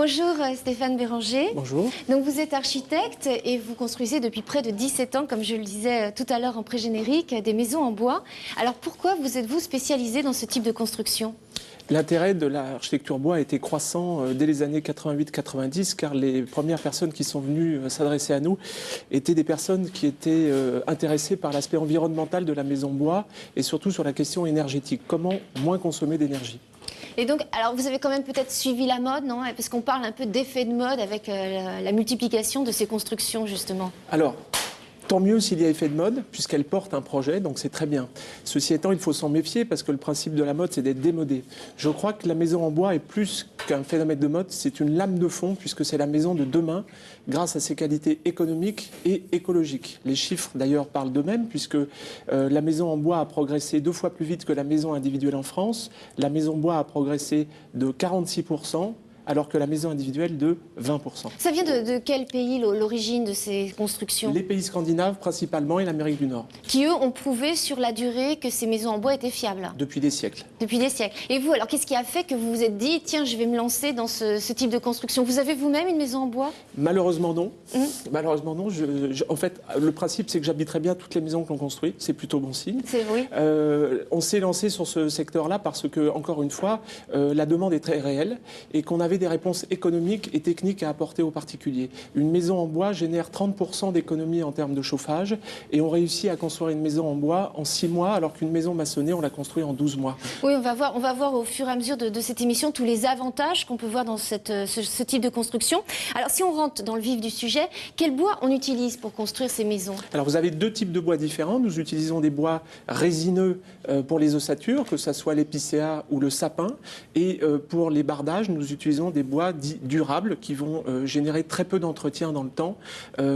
Bonjour Stéphane Béranger. Bonjour. Donc vous êtes architecte et vous construisez depuis près de 17 ans, comme je le disais tout à l'heure en pré-générique, des maisons en bois. Alors pourquoi vous êtes-vous spécialisé dans ce type de construction ? L'intérêt de l'architecture bois a été croissant dès les années 88-90, car les premières personnes qui sont venues s'adresser à nous étaient des personnes qui étaient intéressées par l'aspect environnemental de la maison bois et surtout sur la question énergétique. Comment moins consommer d'énergie ? Et donc, alors vous avez quand même peut-être suivi la mode, non ? Parce qu'on parle un peu d'effet de mode avec la multiplication de ces constructions, justement. Alors, tant mieux s'il y a effet de mode, puisqu'elle porte un projet, donc c'est très bien. Ceci étant, il faut s'en méfier, parce que le principe de la mode, c'est d'être démodé. Je crois que la maison en bois est plus qu'un phénomène de mode, c'est une lame de fond, puisque c'est la maison de demain, grâce à ses qualités économiques et écologiques. Les chiffres, d'ailleurs, parlent d'eux-mêmes, puisque la maison en bois a progressé 2 fois plus vite que la maison individuelle en France. La maison bois a progressé de 46%. Alors que la maison individuelle de 20%. Ça vient de quel pays, l'origine de ces constructions ? Les pays scandinaves principalement et l'Amérique du Nord. Qui, eux, ont prouvé sur la durée que ces maisons en bois étaient fiables. Depuis des siècles. Depuis des siècles. Et vous, alors, qu'est-ce qui a fait que vous vous êtes dit, tiens, je vais me lancer dans ce type de construction ? Vous avez vous-même une maison en bois ? Malheureusement, non. Malheureusement, non. En fait, le principe, c'est que j'habiterai bien toutes les maisons que l'on construit. C'est plutôt bon signe. C'est oui. On s'est lancé sur ce secteur-là parce que, encore une fois, la demande est très réelle et qu'on avait des réponses économiques et techniques à apporter aux particuliers. Une maison en bois génère 30% d'économie en termes de chauffage et on réussit à construire une maison en bois en 6 mois alors qu'une maison maçonnée, on l'a construit en 12 mois. Oui, on va voir au fur et à mesure de cette émission tous les avantages qu'on peut voir dans ce type de construction. Alors, si on rentre dans le vif du sujet, quel bois on utilise pour construire ces maisons ? Alors, vous avez 2 types de bois différents. Nous utilisons des bois résineux pour les ossatures, que ce soit l'épicéa ou le sapin. Et pour les bardages, nous utilisons des bois dits durables qui vont générer très peu d'entretien dans le temps,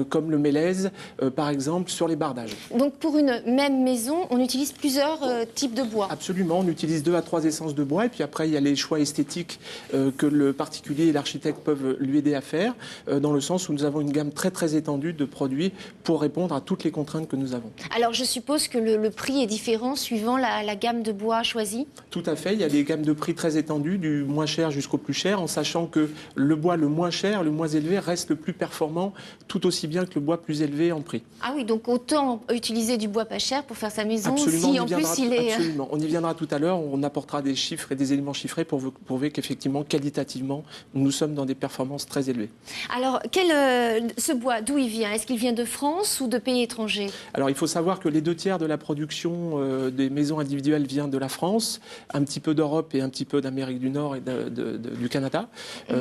comme le mélèze, par exemple, sur les bardages. Donc, pour une même maison, on utilise plusieurs types de bois ? Absolument, on utilise 2 à 3 essences de bois et puis après il y a les choix esthétiques que le particulier et l'architecte peuvent lui aider à faire, dans le sens où nous avons une gamme très très étendue de produits pour répondre à toutes les contraintes que nous avons. Alors je suppose que le prix est différent suivant la gamme de bois choisie ? Tout à fait, il y a des gammes de prix très étendues, du moins cher jusqu'au plus cher, en sachant que le bois le moins cher, le moins élevé, reste le plus performant, tout aussi bien que le bois plus élevé en prix. Ah oui, donc autant utiliser du bois pas cher pour faire sa maison, absolument, si en plus il est... Absolument, on y viendra tout à l'heure, on apportera des chiffres et des éléments chiffrés pour prouver qu'effectivement, qualitativement, nous sommes dans des performances très élevées. Alors, ce bois, d'où il vient ? Est-ce qu'il vient de France ou de pays étrangers ? Alors, il faut savoir que les 2/3 de la production des maisons individuelles vient de la France, un petit peu d'Europe et un petit peu d'Amérique du Nord et du Canada.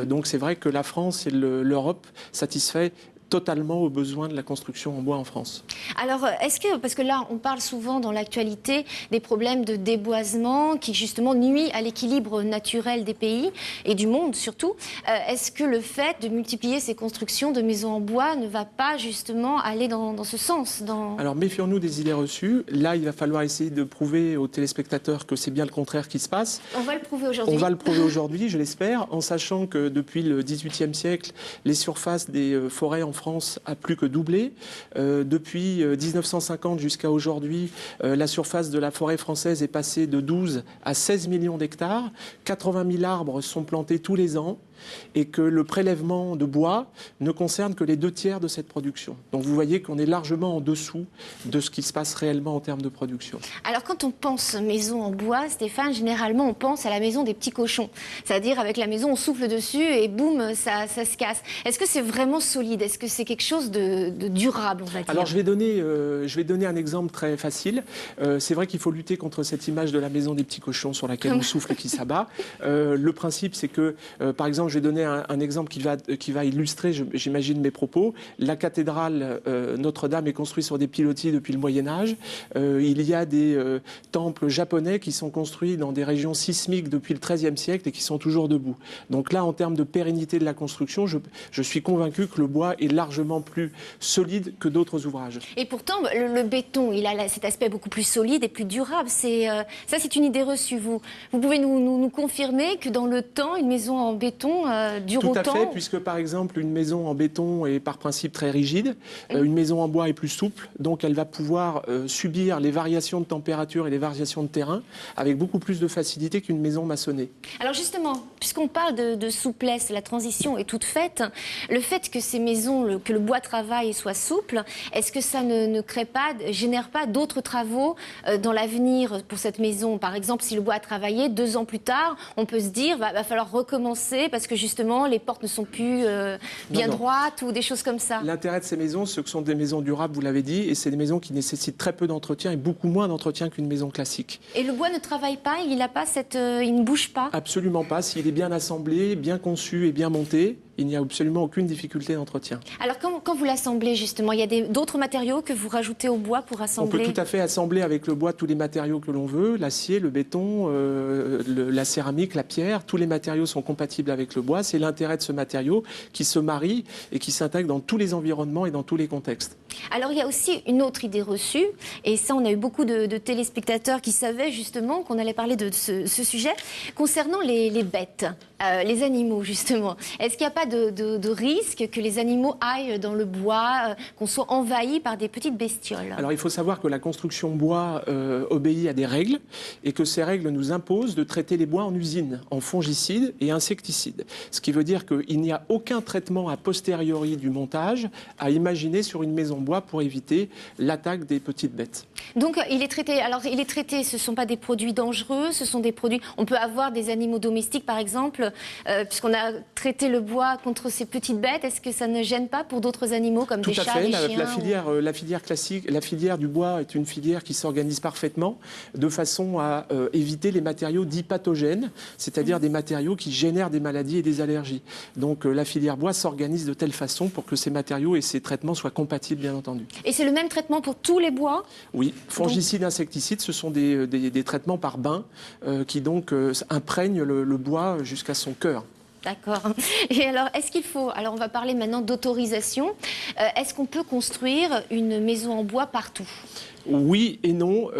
Donc c'est vrai que la France et l'Europe satisfait totalement aux besoins de la construction en bois en France. Alors, parce que là, on parle souvent dans l'actualité des problèmes de déboisement qui justement nuit à l'équilibre naturel des pays et du monde surtout. Est-ce que le fait de multiplier ces constructions de maisons en bois ne va pas justement aller dans ce sens Alors, méfions-nous des idées reçues. Là, il va falloir essayer de prouver aux téléspectateurs que c'est bien le contraire qui se passe. On va le prouver aujourd'hui. On va le prouver aujourd'hui, je l'espère, en sachant que depuis le XVIIIe siècle, les surfaces des forêts en France a plus que doublé. Depuis 1950 jusqu'à aujourd'hui, la surface de la forêt française est passée de 12 à 16 millions d'hectares. 80 000 arbres sont plantés tous les ans et que le prélèvement de bois ne concerne que les 2/3 de cette production. Donc vous voyez qu'on est largement en dessous de ce qui se passe réellement en termes de production. Alors quand on pense maison en bois, Stéphane, généralement on pense à la maison des petits cochons. C'est-à-dire avec la maison on souffle dessus et boum, ça se casse. Est-ce que c'est vraiment solide ? Est-ce que c'est quelque chose de durable, on va dire ? Alors je vais donner un exemple très facile. C'est vrai qu'il faut lutter contre cette image de la maison des petits cochons sur laquelle on souffle et qui s'abat. Le principe c'est que, par exemple, je vais donner un exemple qui va illustrer, j'imagine, mes propos. La cathédrale Notre-Dame est construite sur des pilotis depuis le Moyen-Âge. Il y a des temples japonais qui sont construits dans des régions sismiques depuis le XIIIe siècle et qui sont toujours debout. Donc là, en termes de pérennité de la construction, je suis convaincu que le bois est largement plus solide que d'autres ouvrages. Et pourtant, le béton, il a cet aspect beaucoup plus solide et plus durable. Ça, c'est une idée reçue. Vous pouvez nous confirmer que dans le temps, une maison en béton béton dure autant. Tout à fait, puisque par exemple une maison en béton est par principe très rigide, une maison en bois est plus souple, donc elle va pouvoir subir les variations de température et les variations de terrain avec beaucoup plus de facilité qu'une maison maçonnée. Alors justement, puisqu'on parle de souplesse, la transition est toute faite. Le fait que ces maisons, que le bois travail soit souple, est-ce que ça ne génère pas d'autres travaux dans l'avenir pour cette maison? Par exemple, si le bois a travaillé 2 ans plus tard, on peut se dire va falloir recommencer parce que justement les portes ne sont plus bien droites ou des choses comme ça. L'intérêt de ces maisons, c'est que ce sont des maisons durables, vous l'avez dit, et c'est des maisons qui nécessitent très peu d'entretien et beaucoup moins d'entretien qu'une maison classique. Et le bois ne travaille pas, il ne bouge pas? Absolument pas. S'il est bien assemblé, bien conçu et bien monté, il n'y a absolument aucune difficulté d'entretien. Alors quand vous l'assemblez justement, il y a d'autres matériaux que vous rajoutez au bois pour assembler? On peut tout à fait assembler avec le bois tous les matériaux que l'on veut, l'acier, le béton, la céramique, la pierre, tous les matériaux sont compatibles avec le bois. C'est l'intérêt de ce matériau qui se marie et qui s'intègre dans tous les environnements et dans tous les contextes. Alors il y a aussi une autre idée reçue, et ça on a eu beaucoup de téléspectateurs qui savaient justement qu'on allait parler de ce sujet, concernant les bêtes, les animaux justement. Est-ce qu'il n'y a pas de risque que les animaux aillent dans le bois, qu'on soit envahis par des petites bestioles? Alors il faut savoir que la construction bois obéit à des règles et que ces règles nous imposent de traiter les bois en usine, en fongicides et insecticides. Ce qui veut dire qu'il n'y a aucun traitement a posteriori du montage à imaginer sur une maison bois pour éviter l'attaque des petites bêtes. Donc il est traité, ce ne sont pas des produits dangereux, ce sont des produits... On peut avoir des animaux domestiques par exemple, puisqu'on a traité le bois contre ces petites bêtes, est-ce que ça ne gêne pas pour d'autres animaux comme des chats, des chiens? La filière classique, la filière du bois est une filière qui s'organise parfaitement de façon à éviter les matériaux dits pathogènes, c'est-à-dire des matériaux qui génèrent des maladies et des allergies. Donc la filière bois s'organise de telle façon pour que ces matériaux et ces traitements soient compatibles, bien entendu. Et c'est le même traitement pour tous les bois? Oui, fongicides, insecticides, ce sont des traitements par bain qui donc imprègnent le bois jusqu'à son cœur. D'accord. Et alors, alors on va parler maintenant d'autorisation. Est-ce qu'on peut construire une maison en bois partout? Oui et non.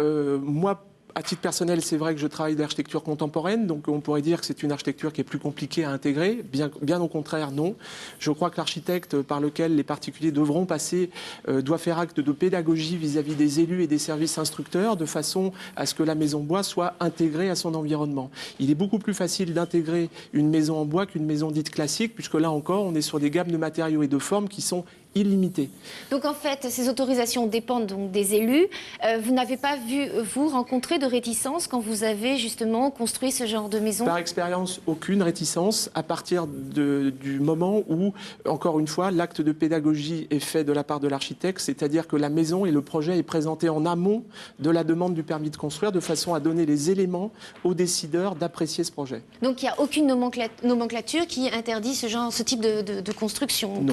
Moi, à titre personnel, c'est vrai que je travaille d'architecture contemporaine, donc on pourrait dire que c'est une architecture qui est plus compliquée à intégrer. Bien au contraire, non. Je crois que l'architecte par lequel les particuliers devront passer doit faire acte de pédagogie vis-à-vis des élus et des services instructeurs, de façon à ce que la maison bois soit intégrée à son environnement. Il est beaucoup plus facile d'intégrer une maison en bois qu'une maison dite classique, puisque là encore, on est sur des gammes de matériaux et de formes qui sont illimité. Donc en fait, ces autorisations dépendent donc des élus. Vous n'avez pas vu, vous, rencontrer de réticence quand vous avez justement construit ce genre de maison? Par expérience, aucune réticence à partir du moment où, encore une fois, l'acte de pédagogie est fait de la part de l'architecte, c'est-à-dire que la maison et le projet est présenté en amont de la demande du permis de construire, de façon à donner les éléments aux décideurs d'apprécier ce projet. Donc il n'y a aucune nomenclature qui interdit ce type de construction?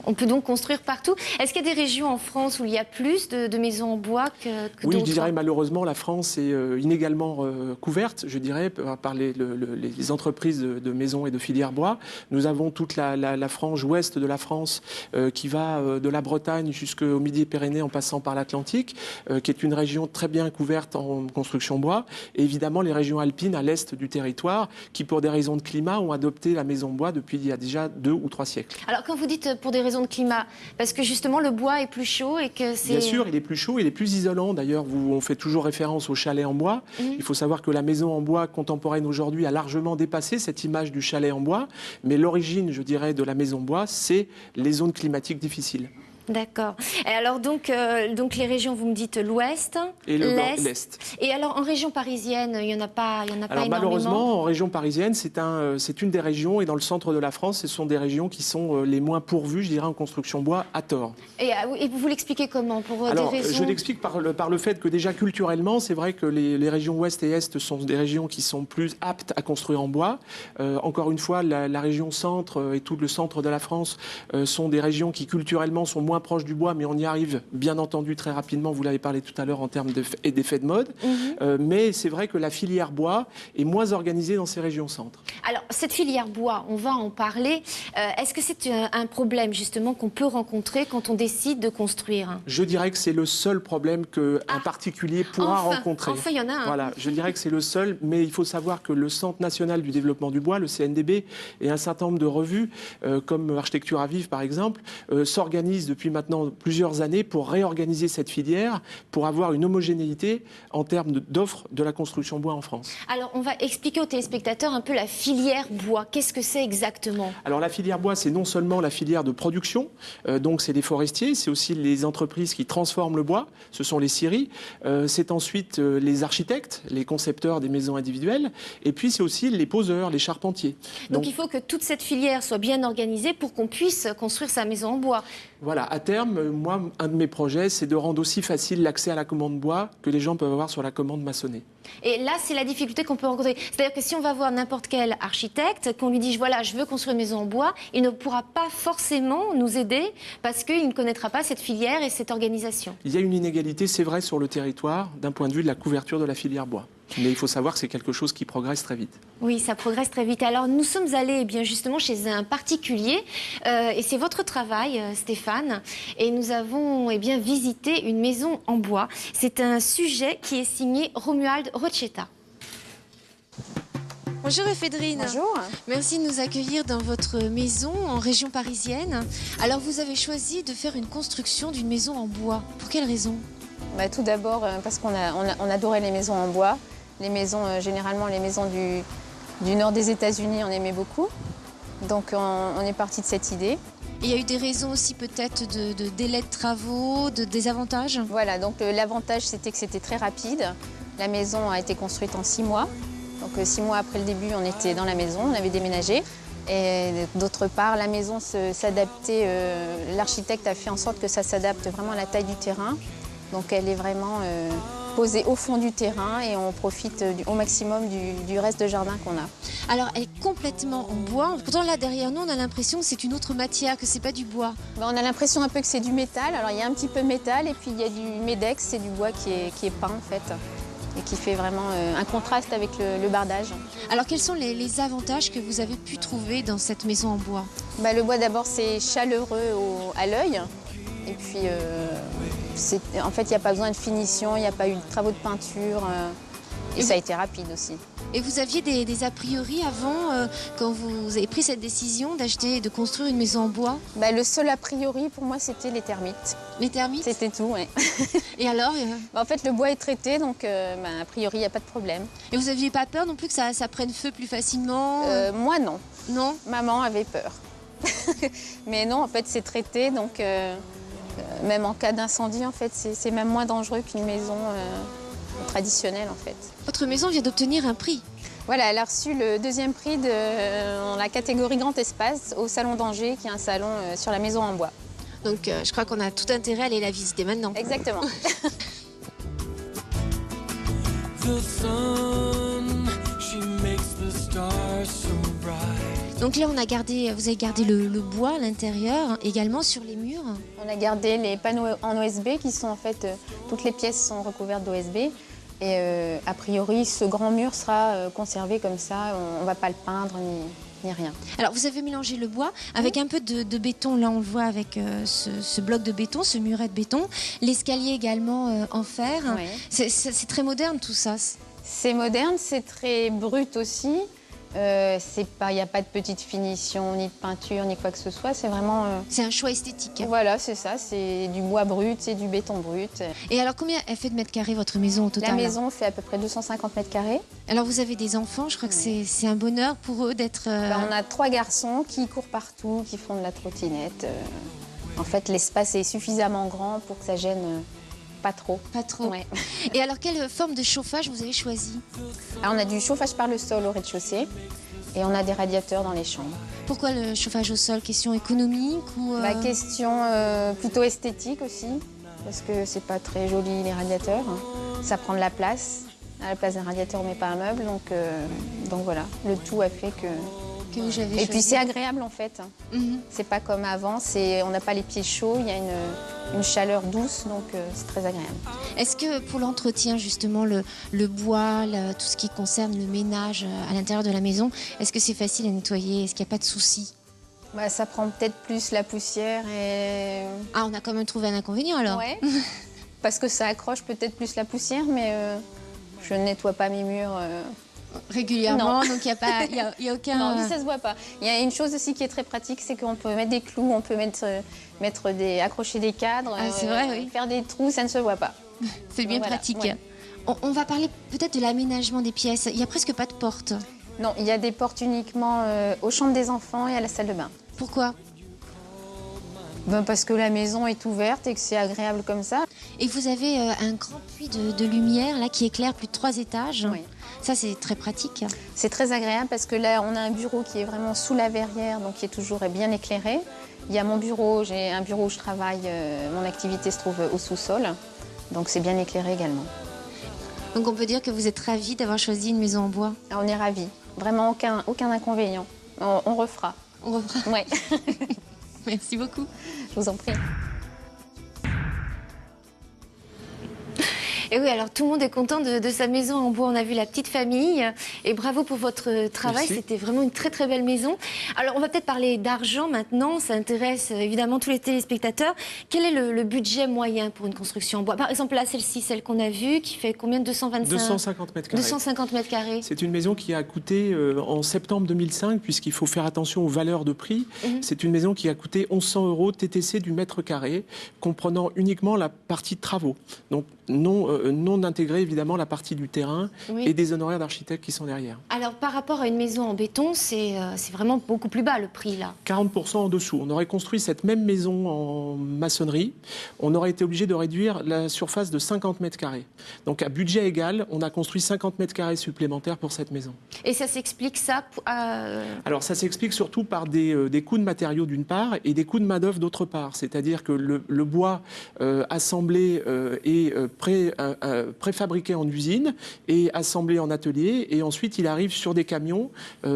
On peut donc construire partout. Est-ce qu'il y a des régions en France où il y a plus de maisons en bois que d'autres? Oui, je dirais malheureusement, la France est inégalement couverte, je dirais, par les entreprises de maisons et de filières bois. Nous avons toute la frange ouest de la France qui va de la Bretagne jusqu'au Midi-Pyrénées en passant par l'Atlantique, qui est une région très bien couverte en construction bois. Et évidemment, les régions alpines à l'est du territoire qui, pour des raisons de climat, ont adopté la maison bois depuis il y a déjà 2 ou 3 siècles. Alors, quand vous dites pour des raisons de climat, parce que justement le bois est plus chaud et que c'est... Bien sûr, il est plus chaud, il est plus isolant. D'ailleurs, on fait toujours référence au chalet en bois. Il faut savoir que la maison en bois contemporaine aujourd'hui a largement dépassé cette image du chalet en bois. Mais l'origine, je dirais, de la maison bois, c'est les zones climatiques difficiles. D'accord. Et alors donc les régions, vous me dites l'ouest et l'est. Et alors en région parisienne, il y en a pas énormément. Malheureusement, en région parisienne, c'est une des régions, et dans le centre de la France, ce sont des régions qui sont les moins pourvues, je dirais, en construction bois à tort. Et vous l'expliquez comment? Des raisons... Je l'explique par le fait que déjà culturellement, c'est vrai que les régions ouest et est sont des régions qui sont plus aptes à construire en bois. Encore une fois, la région centre et tout le centre de la France sont des régions qui culturellement sont moins moins proche du bois, mais on y arrive bien entendu très rapidement, vous l'avez parlé tout à l'heure en termes d'effets de mode. Mais c'est vrai que la filière bois est moins organisée dans ces régions centres. Alors, cette filière bois, on va en parler. Est-ce que c'est un problème justement qu'on peut rencontrer quand on décide de construire? Je dirais que c'est le seul problème qu'un particulier pourra rencontrer. Enfin, il y en a un. Voilà, je dirais que c'est le seul, mais il faut savoir que le Centre national du développement du bois, le CNDB, et un certain nombre de revues, comme Architecture à vivre par exemple, s'organisent depuis maintenant plusieurs années pour réorganiser cette filière, pour avoir une homogénéité en termes d'offres de la construction bois en France. Alors, on va expliquer aux téléspectateurs un peu la filière bois. Qu'est-ce que c'est exactement? Alors, la filière bois, c'est non seulement la filière de production, donc c'est les forestiers, c'est aussi les entreprises qui transforment le bois, ce sont les scieries, c'est ensuite les architectes, les concepteurs des maisons individuelles, et puis c'est aussi les poseurs, les charpentiers. Donc il faut que toute cette filière soit bien organisée pour qu'on puisse construire sa maison en bois. Voilà, à terme, moi, un de mes projets, c'est de rendre aussi facile l'accès à la commande bois que les gens peuvent avoir sur la commande maçonnée. Et là, c'est la difficulté qu'on peut rencontrer. C'est-à-dire que si on va voir n'importe quel architecte, qu'on lui dit voilà, je veux construire une maison en bois, il ne pourra pas forcément nous aider parce qu'il ne connaîtra pas cette filière et cette organisation. Il y a une inégalité, c'est vrai, sur le territoire d'un point de vue de la couverture de la filière bois. Mais il faut savoir que c'est quelque chose qui progresse très vite. Oui, ça progresse très vite. Alors, nous sommes allés bien justement chez un particulier et c'est votre travail, Stéphane. Et nous avons bien visité une maison en bois. C'est un sujet qui est signé Romuald Rochetta. Bonjour Ephedrine. Bonjour. Merci de nous accueillir dans votre maison en région parisienne. Alors, vous avez choisi de faire une construction d'une maison en bois. Pour quelle raison? Tout d'abord parce qu'on adorait les maisons en bois. Les maisons, généralement les maisons du nord des États-Unis, on aimait beaucoup. Donc on est parti de cette idée. Il y a eu des raisons aussi peut-être de délai de travaux, de désavantages? Voilà, donc l'avantage c'était que c'était très rapide. La maison a été construite en 6 mois. Donc 6 mois après le début, on était dans la maison, on avait déménagé. Et d'autre part, la maison s'adaptait, l'architecte a fait en sorte que ça s'adapte vraiment à la taille du terrain. Donc elle est vraiment posée au fond du terrain et on profite au maximum du reste de jardin qu'on a. Alors elle est complètement en bois. Pourtant là derrière nous on a l'impression que c'est une autre matière, que c'est pas du bois. On a l'impression un peu que c'est du métal. Alors il y a un petit peu de métal et puis il y a du médex, c'est du bois qui est peint en fait. Et qui fait vraiment un contraste avec le bardage. Alors quels sont les avantages que vous avez pu trouver dans cette maison en bois? Le bois d'abord c'est chaleureux à l'œil. Et puis, en fait, il n'y a pas besoin de finition, il n'y a pas eu de travaux de peinture. Et ça a été rapide aussi. Et vous aviez des a priori avant, quand vous avez pris cette décision d'acheter et de construire une maison en bois? Le seul a priori, pour moi, c'était les termites. Les termites? C'était tout, oui. Et alors En fait, le bois est traité, donc a priori, il n'y a pas de problème. Et vous n'aviez pas peur non plus que ça prenne feu plus facilement? Moi, non. Non? Maman avait peur. Mais non, en fait, c'est traité, donc... même en cas d'incendie, en fait, c'est même moins dangereux qu'une maison traditionnelle, en fait. Votre maison vient d'obtenir un prix. Voilà, elle a reçu le 2e prix dans la catégorie Grand Espace au Salon d'Angers, qui est un salon sur la maison en bois. Donc, je crois qu'on a tout intérêt à aller la visiter maintenant. Exactement. Donc là, vous avez gardé le bois à l'intérieur, également sur les murs. On a gardé les panneaux en OSB qui sont en fait, toutes les pièces sont recouvertes d'OSB. Et a priori, ce grand mur sera conservé comme ça, on ne va pas le peindre ni rien. Alors vous avez mélangé le bois avec un peu de béton, là on le voit avec ce bloc de béton, ce muret de béton. L'escalier également en fer. Oui. C'est très moderne tout ça. C'est moderne, c'est très brut aussi. Il n'y a pas de petite finition, ni de peinture, ni quoi que ce soit. C'est vraiment... C'est un choix esthétique. Voilà, c'est ça. C'est du bois brut, c'est du béton brut. Et alors, combien elle fait de mètres carrés, votre maison, au total? La maison fait à peu près 250 mètres carrés. Alors, vous avez des enfants. Je crois que c'est un bonheur pour eux d'être... On a 3 garçons qui courent partout, qui font de la trottinette. En fait, l'espace est suffisamment grand pour que ça gêne... Pas trop. Pas trop. Ouais. Et alors, quelle forme de chauffage vous avez choisi? Alors, on a du chauffage par le sol au rez-de-chaussée et on a des radiateurs dans les chambres. Pourquoi le chauffage au sol? Question économique ou Question plutôt esthétique aussi, parce que c'est pas très joli les radiateurs. Ça prend de la place. À la place d'un radiateur, on met pas un meuble, donc voilà. Le tout a fait que que vous avez Et puis c'est agréable en fait. Mhm. C'est pas comme avant, on n'a pas les pieds chauds, il y a une chaleur douce, donc c'est très agréable. Est-ce que pour l'entretien, justement, le bois, tout ce qui concerne le ménage à l'intérieur de la maison, est-ce que c'est facile à nettoyer? Est-ce qu'il n'y a pas de soucis? Bah, ça prend peut-être plus la poussière et... Ah, on a quand même trouvé un inconvénient alors. Ouais, parce que ça accroche peut-être plus la poussière, mais je ne nettoie pas mes murs. Régulièrement, Non. donc il n'y a aucun... Non, lui, ça se voit pas. Il y a une chose aussi qui est très pratique, c'est qu'on peut mettre des clous, on peut accrocher des cadres, Ah, c'est vrai, oui. faire des trous, ça ne se voit pas. C'est bien Voilà, pratique. ouais. On va parler peut-être de l'aménagement des pièces. Il n'y a presque pas de porte. Non, il y a des portes uniquement aux chambres des enfants et à la salle de bain. Pourquoi? Ben, parce que la maison est ouverte et que c'est agréable comme ça. Et vous avez un grand puits de lumière là qui éclaire plus de 3 étages. Oui. Ça, c'est très pratique. C'est très agréable parce que là, on a un bureau qui est vraiment sous la verrière, donc qui est toujours bien éclairé. Il y a mon bureau, j'ai un bureau où je travaille, mon activité se trouve au sous-sol, donc c'est bien éclairé également. Donc on peut dire que vous êtes ravis d'avoir choisi une maison en bois. Alors, on est ravis, vraiment aucun inconvénient. On refera. On reprend. Ouais. Merci beaucoup. Je vous en prie. Et oui, alors tout le monde est content de sa maison en bois. On a vu la petite famille. Et bravo pour votre travail. Merci. C'était vraiment une très très belle maison. Alors on va peut-être parler d'argent maintenant. Ça intéresse évidemment tous les téléspectateurs. Quel est le budget moyen pour une construction en bois? Par exemple, là, celle-ci, celle qu'on a vue, qui fait combien? 250 mètres carrés. 250 mètres carrés. C'est une maison qui a coûté en septembre 2005, puisqu'il faut faire attention aux valeurs de prix. C'est une maison qui a coûté 1 100 € TTC du mètre carré, comprenant uniquement la partie de travaux. Donc non intégrée évidemment la partie du terrain et des honoraires d'architectes qui sont derrière. Alors par rapport à une maison en béton, c'est vraiment beaucoup plus bas le prix là. 40% en dessous. On aurait construit cette même maison en maçonnerie. On aurait été obligé de réduire la surface de 50 mètres carrés. Donc à budget égal, on a construit 50 mètres carrés supplémentaires pour cette maison. Et ça s'explique ça Alors ça s'explique surtout par des coûts de matériaux d'une part et des coûts de main-d'œuvre d'autre part. C'est-à-dire que le bois assemblé est préfabriqué en usine et assemblé en atelier, et ensuite il arrive sur des camions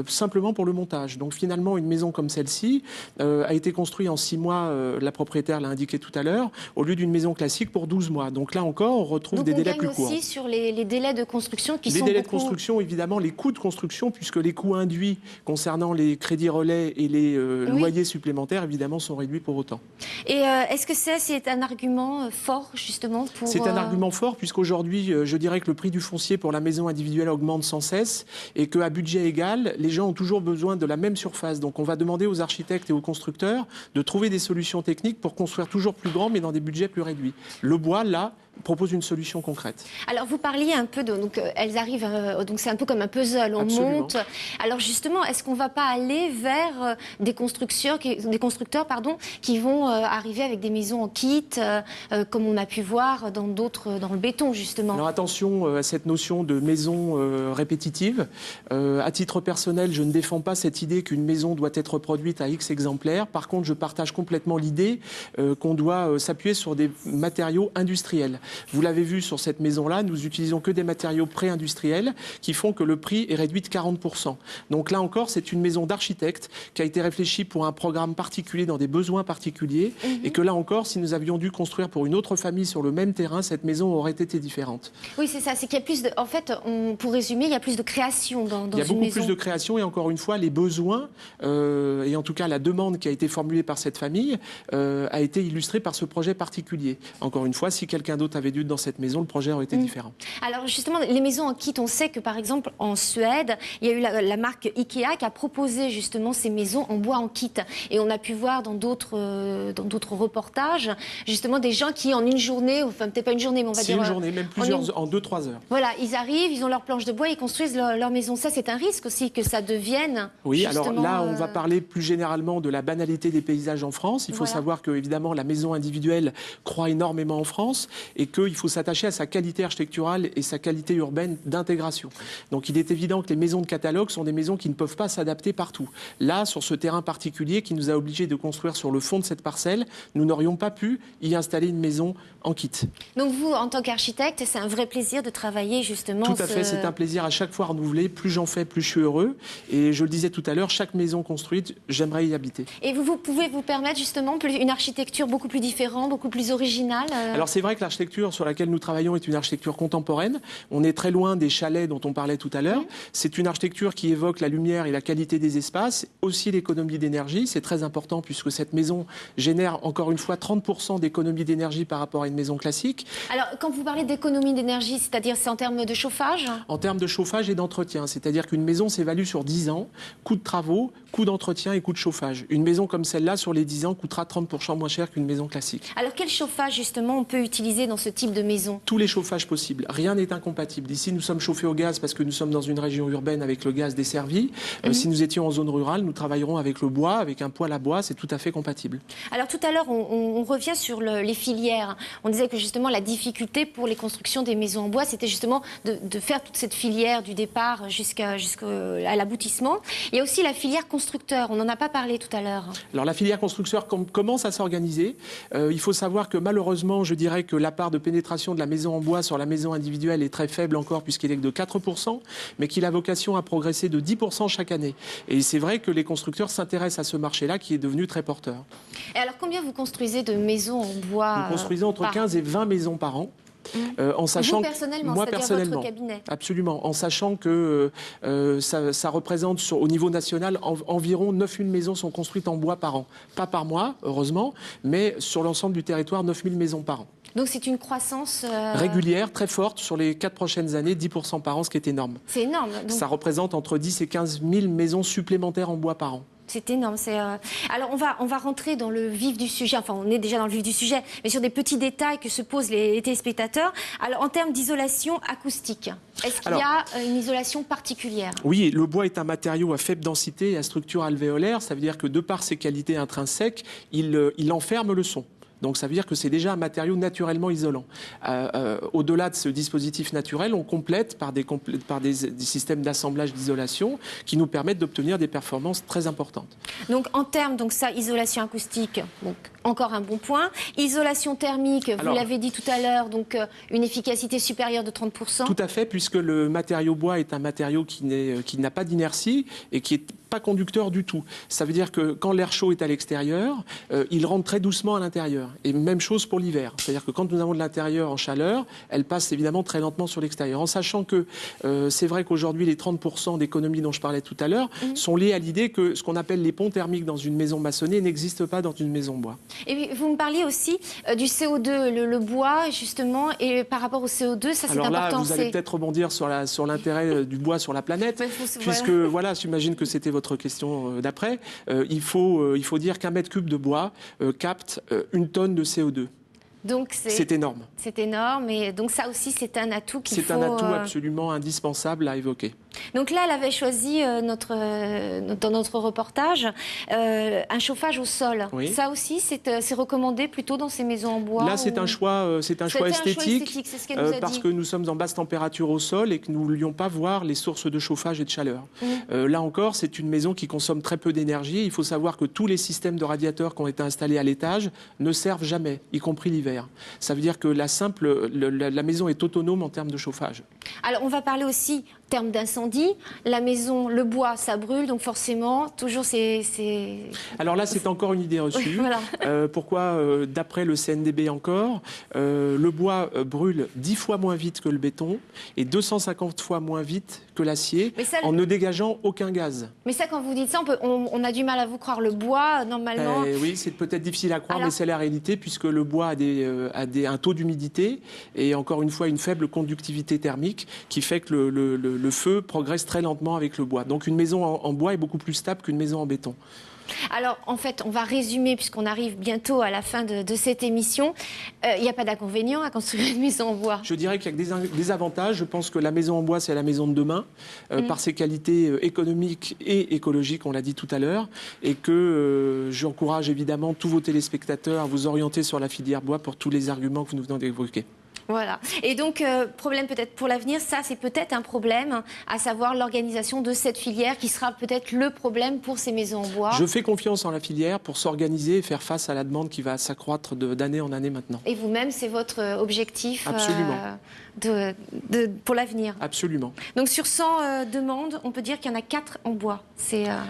simplement pour le montage. Donc finalement, une maison comme celle-ci a été construite en 6 mois, la propriétaire l'a indiqué tout à l'heure, au lieu d'une maison classique pour 12 mois. Donc là encore, on retrouve des délais plus courts. Donc on gagne aussi sur les délais de construction qui sont les délais beaucoup... de construction, évidemment, les coûts de construction, puisque les coûts induits concernant les crédits relais et les loyers supplémentaires, évidemment, sont réduits pour autant. Et est-ce que c'est un argument fort, justement, pour... C'est un argument fort, puisqu'aujourd'hui, je dirais que le prix du foncier pour la maison individuelle augmente sans cesse et qu'à budget égal, les gens ont toujours besoin de la même surface. Donc on va demander aux architectes et aux constructeurs de trouver des solutions techniques pour construire toujours plus grand, mais dans des budgets plus réduits. Le bois, là, propose une solution concrète. Alors vous parliez un peu de... Donc elles arrivent... donc c'est un peu comme un puzzle, on Absolument. monte. Alors justement, est-ce qu'on ne va pas aller vers des constructeurs qui vont arriver avec des maisons en kit, comme on a pu voir dans le béton, justement? Alors attention à cette notion de maison répétitive. À titre personnel, je ne défends pas cette idée qu'une maison doit être produite à X exemplaires. Par contre, je partage complètement l'idée qu'on doit s'appuyer sur des matériaux industriels. Vous l'avez vu sur cette maison-là, nous utilisons que des matériaux pré-industriels qui font que le prix est réduit de 40%. Donc là encore, c'est une maison d'architecte qui a été réfléchie pour un programme particulier dans des besoins particuliers et que là encore, si nous avions dû construire pour une autre famille sur le même terrain, cette maison aurait été différente. Oui, c'est ça. C'est qu'il y a plus de... En fait, pour résumer, il y a plus de création dans une maison. Il y a beaucoup plus de création et encore une fois, les besoins et en tout cas la demande qui a été formulée par cette famille a été illustrée par ce projet particulier. Encore une fois, si quelqu'un d'autre avait dû être dans cette maison, le projet aurait été différent. Alors justement, les maisons en kit, on sait que par exemple en Suède, il y a eu la marque Ikea qui a proposé justement ces maisons en bois en kit. Et on a pu voir dans d'autres reportages, justement des gens qui en une journée, enfin peut-être pas une journée, mais on va dire... une journée, même plusieurs, en 2-3 heures. Voilà, ils arrivent, ils ont leur planche de bois, ils construisent leur maison. Ça, c'est un risque aussi que ça devienne... Oui, alors là, on va parler plus généralement de la banalité des paysages en France. Il faut savoir que, évidemment, la maison individuelle croît énormément en France. et qu'il faut s'attacher à sa qualité architecturale et sa qualité urbaine d'intégration. Donc il est évident que les maisons de catalogue sont des maisons qui ne peuvent pas s'adapter partout. Là, sur ce terrain particulier qui nous a obligés de construire sur le fond de cette parcelle, nous n'aurions pas pu y installer une maison en kit. Donc vous, en tant qu'architecte, c'est un vrai plaisir de travailler justement. Tout à fait, c'est un plaisir à chaque fois renouvelé. Plus j'en fais, plus je suis heureux. Et je le disais tout à l'heure, chaque maison construite, j'aimerais y habiter. Et vous pouvez vous permettre justement une architecture beaucoup plus différente, beaucoup plus originale Alors c'est vrai que l'architecture sur laquelle nous travaillons est une architecture contemporaine. On est très loin des chalets dont on parlait tout à l'heure. C'est une architecture qui évoque la lumière et la qualité des espaces, aussi l'économie d'énergie. C'est très important puisque cette maison génère encore une fois 30% d'économie d'énergie par rapport à une maison classique. Alors quand vous parlez d'économie d'énergie, c'est-à-dire c'est en termes de chauffage? En termes de chauffage et d'entretien, c'est-à-dire qu'une maison s'évalue sur 10 ans, coût de travaux, coût d'entretien et coût de chauffage. Une maison comme celle-là, sur les 10 ans, coûtera 30% moins cher qu'une maison classique. Alors quel chauffage justement on peut utiliser dans ce type de maison? Tous les chauffages possibles, rien n'est incompatible. Ici nous sommes chauffés au gaz parce que nous sommes dans une région urbaine avec le gaz desservi. Si nous étions en zone rurale, nous travaillerons avec le bois, avec un poêle à bois, c'est tout à fait compatible. Alors tout à l'heure, on revient sur les filières. On disait que justement la difficulté pour les constructions des maisons en bois, c'était justement de faire toute cette filière du départ jusqu'à l'aboutissement. Il y a aussi la filière constructeur, on n'en a pas parlé tout à l'heure. Alors la filière constructeur commence à s'organiser. Il faut savoir que malheureusement, je dirais que la part de pénétration de la maison en bois sur la maison individuelle est très faible encore puisqu'il est que de 4%, mais qu'il a vocation à progresser de 10% chaque année. Et c'est vrai que les constructeurs s'intéressent à ce marché-là qui est devenu très porteur. Et alors combien vous construisez de maisons en bois? Nous construisons entre 15 et 20 maisons par an. En sachant vous personnellement, moi c'est-à-dire personnellement, votre cabinet? Absolument, en sachant que ça représente au niveau national environ 9000 maisons sont construites en bois par an. Pas par mois, heureusement, mais sur l'ensemble du territoire, 9000 maisons par an. Donc c'est une croissance régulière, très forte, sur les 4 prochaines années, 10% par an, ce qui est énorme. C'est énorme. Donc... Ça représente entre 10 et 15 000 maisons supplémentaires en bois par an. C'est énorme. Alors on va rentrer dans le vif du sujet, enfin on est déjà dans le vif du sujet, mais sur des petits détails que se posent les téléspectateurs. Alors en termes d'isolation acoustique, est-ce qu'il y a une isolation particulière? Oui, le bois est un matériau à faible densité et à structure alvéolaire. Ça veut dire que de par ses qualités intrinsèques, il enferme le son. Donc ça veut dire que c'est déjà un matériau naturellement isolant. Au-delà de ce dispositif naturel, on complète par des systèmes d'assemblage d'isolation qui nous permettent d'obtenir des performances très importantes. Donc en termes, isolation acoustique, donc encore un bon point. Isolation thermique, vous l'avez dit tout à l'heure, donc une efficacité supérieure de 30%. Tout à fait, puisque le matériau bois est un matériau qui n'a pas d'inertie et qui est pas conducteur du tout. Ça veut dire que quand l'air chaud est à l'extérieur, il rentre très doucement à l'intérieur. Et même chose pour l'hiver. C'est-à-dire que quand nous avons de l'intérieur en chaleur, elle passe évidemment très lentement sur l'extérieur. En sachant que c'est vrai qu'aujourd'hui, les 30% d'économie dont je parlais tout à l'heure sont liés à l'idée que ce qu'on appelle les ponts thermiques dans une maison maçonnée n'existent pas dans une maison bois. Et puis, vous me parliez aussi du CO2, le bois, justement, et par rapport au CO2, ça c'est important. Alors là, vous allez peut-être rebondir sur l'intérêt du bois sur la planète, puisque voilà, j'imagine que c'était votre question d'après. Il faut dire qu'un mètre cube de bois capte 1 tonne de CO2. Donc c'est énorme. C'est énorme, et donc ça aussi c'est un atout qu'il faut... C'est un atout absolument indispensable à évoquer. Donc là, elle avait choisi dans notre reportage un chauffage au sol. Oui. Ça aussi, c'est recommandé plutôt dans ces maisons en bois. Là, c'est un choix esthétique, c'est ce qu'elle nous a parce dit. que nous sommes en basse température au sol et que nous ne voulions pas voir les sources de chauffage et de chaleur. Là encore, c'est une maison qui consomme très peu d'énergie. Il faut savoir que tous les systèmes de radiateurs qui ont été installés à l'étage ne servent jamais, y compris l'hiver. Ça veut dire que la maison est autonome en termes de chauffage. Alors, on va parler aussi en termes d'incendie. La maison, le bois, ça brûle, donc forcément, toujours c'est... Alors là, c'est encore une idée reçue. Voilà. Pourquoi, d'après le CNDB encore, le bois brûle 10 fois moins vite que le béton et 250 fois moins vite que l'acier, en ne dégageant aucun gaz. Mais ça, quand vous dites ça, on a du mal à vous croire. Le bois, normalement... oui, c'est peut-être difficile à croire, mais c'est la réalité, puisque le bois a un taux d'humidité et encore une fois une faible conductivité thermique qui fait que le feu progresse très lentement avec le bois. Donc une maison en bois est beaucoup plus stable qu'une maison en béton. Alors, en fait, on va résumer, puisqu'on arrive bientôt à la fin de cette émission. Il n'y a pas d'inconvénient à construire une maison en bois? Je dirais qu'il y a des avantages. Je pense que la maison en bois, c'est la maison de demain, par ses qualités économiques et écologiques, on l'a dit tout à l'heure, et que j'encourage évidemment tous vos téléspectateurs à vous orienter sur la filière bois pour tous les arguments que nous venons d'évoquer. Voilà. Et donc, problème peut-être pour l'avenir, ça c'est peut-être un problème, à savoir l'organisation de cette filière qui sera peut-être le problème pour ces maisons en bois. Je fais confiance en la filière pour s'organiser et faire face à la demande qui va s'accroître d'année en année maintenant. Et vous-même, c'est votre objectif Absolument. Pour l'avenir. Absolument. Donc sur 100 demandes, on peut dire qu'il y en a 4 en bois.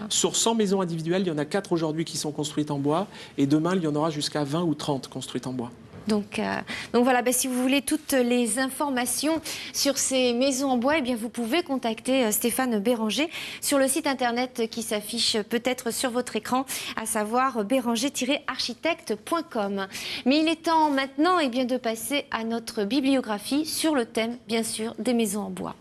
Sur 100 maisons individuelles, il y en a 4 aujourd'hui qui sont construites en bois et demain, il y en aura jusqu'à 20 ou 30 construites en bois. Donc voilà, si vous voulez toutes les informations sur ces maisons en bois, eh bien vous pouvez contacter Stéphane Béranger sur le site internet qui s'affiche peut-être sur votre écran, à savoir béranger-architecte.com. Mais il est temps maintenant de passer à notre bibliographie sur le thème, bien sûr, des maisons en bois.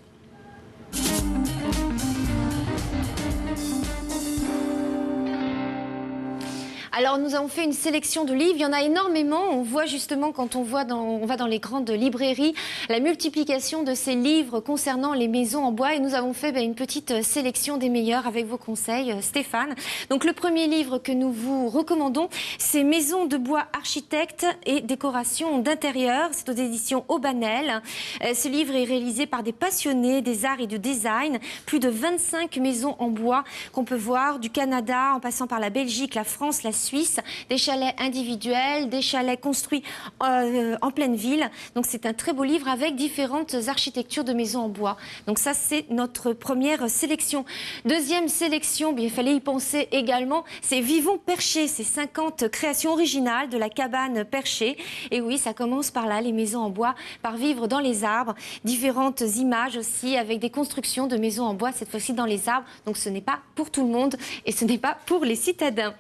Alors nous avons fait une sélection de livres, il y en a énormément. On voit justement quand on va dans les grandes librairies la multiplication de ces livres concernant les maisons en bois et nous avons fait une petite sélection des meilleurs avec vos conseils, Stéphane. Donc le premier livre que nous vous recommandons, c'est Maisons de bois architectes et décoration d'intérieur. C'est aux éditions Aubanel. Ce livre est réalisé par des passionnés des arts et du design. Plus de 25 maisons en bois qu'on peut voir du Canada en passant par la Belgique, la France, la Suisse, des chalets individuels, des chalets construits en pleine ville. Donc c'est un très beau livre avec différentes architectures de maisons en bois. Donc ça c'est notre première sélection. Deuxième sélection, il fallait y penser également, c'est Vivons Perchés, c'est 50 créations originales de la cabane Perchée. Et oui, ça commence par là, les maisons en bois, par vivre dans les arbres. Différentes images aussi avec des constructions de maisons en bois, cette fois-ci dans les arbres. Donc ce n'est pas pour tout le monde et ce n'est pas pour les citadins.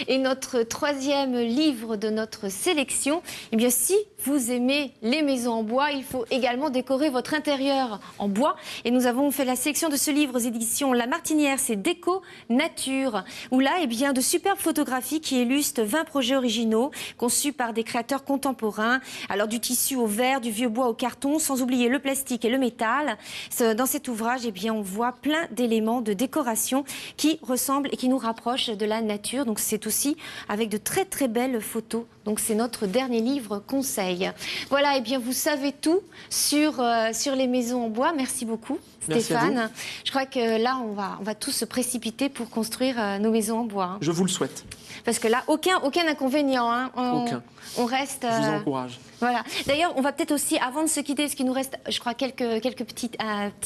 Et notre troisième livre de notre sélection, si vous aimez les maisons en bois, il faut également décorer votre intérieur en bois. Et nous avons fait la sélection de ce livre aux éditions La Martinière, c'est Déco Nature, où là, de superbes photographies qui illustrent 20 projets originaux conçus par des créateurs contemporains. Alors du tissu au verre, du vieux bois au carton, sans oublier le plastique et le métal. Dans cet ouvrage, on voit plein d'éléments de décoration qui ressemblent et qui nous rapprochent de la nature. Donc c'est aussi avec de très très belles photos. Donc c'est notre dernier livre conseil. Voilà, vous savez tout sur les maisons en bois. Merci beaucoup, Stéphane. Je crois que là, on va tous se précipiter pour construire nos maisons en bois. Je vous le souhaite. Parce que là, aucun inconvénient. Aucun. On reste... Je vous encourage. Voilà. D'ailleurs, on va peut-être aussi, avant de se quitter, parce qu'il nous reste, je crois, quelques petites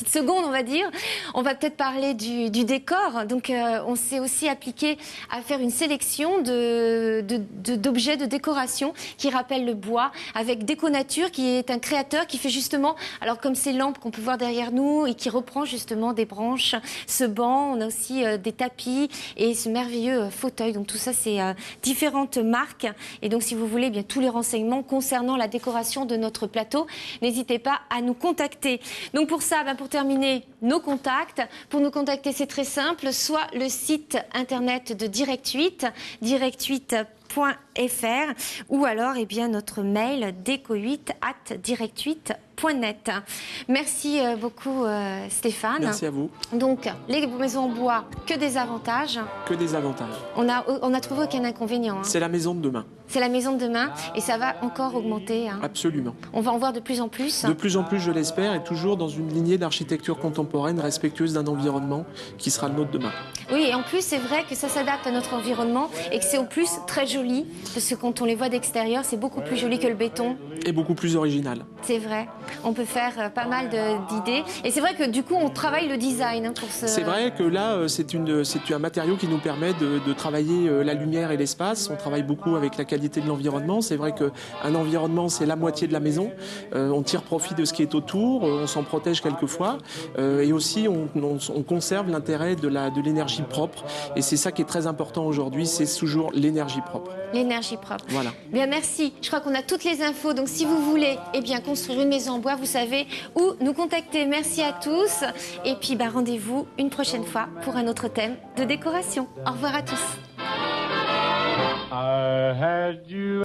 secondes, on va dire, on va peut-être parler du décor. Donc, on s'est aussi appliqué à faire une sélection d'objets de décoration qui rappellent le bois, avec Déco Nature, qui est un créateur qui fait justement, alors comme ces lampes qu'on peut voir derrière nous, et qui reprend justement des branches, ce banc, on a aussi des tapis et ce merveilleux fauteuil. Donc, tout ça, c'est différentes marques. Et donc, si vous voulez, tous les renseignements concernant la décoration de notre plateau, n'hésitez pas à nous contacter. Donc pour ça, pour terminer, nos contacts. Pour nous contacter, c'est très simple, soit le site internet de Direct 8, direct8.fr, ou alors notre mail deco8@direct8.net. Merci beaucoup Stéphane. Merci à vous. Donc les maisons en bois, que des avantages. Que des avantages. On a trouvé aucun inconvénient. C'est la maison de demain. C'est la maison de demain et ça va encore augmenter. Absolument. On va en voir de plus en plus. De plus en plus, je l'espère, et toujours dans une lignée d'architecture contemporaine respectueuse d'un environnement qui sera le nôtre demain. Oui, et en plus, c'est vrai que ça s'adapte à notre environnement et que c'est au plus très joli, parce que quand on les voit d'extérieur, c'est beaucoup plus joli que le béton. Et beaucoup plus original. C'est vrai. On peut faire pas mal d'idées. Et c'est vrai que du coup, on travaille le design pour ce... C'est vrai que là, c'est un matériau qui nous permet de travailler la lumière et l'espace. On travaille beaucoup avec la qualité de l'environnement. C'est vrai qu'un environnement, c'est la moitié de la maison. On tire profit de ce qui est autour, on s'en protège quelquefois. Et aussi, on conserve l'intérêt de l'énergie propre. Et c'est ça qui est très important aujourd'hui, c'est toujours l'énergie propre. L'énergie propre. Voilà. Bien, merci. Je crois qu'on a toutes les infos. Donc, si vous voulez construire une maison en bois, vous savez où nous contacter. Merci à tous. Et puis, rendez-vous une prochaine fois pour un autre thème de décoration. Au revoir à tous. I had you.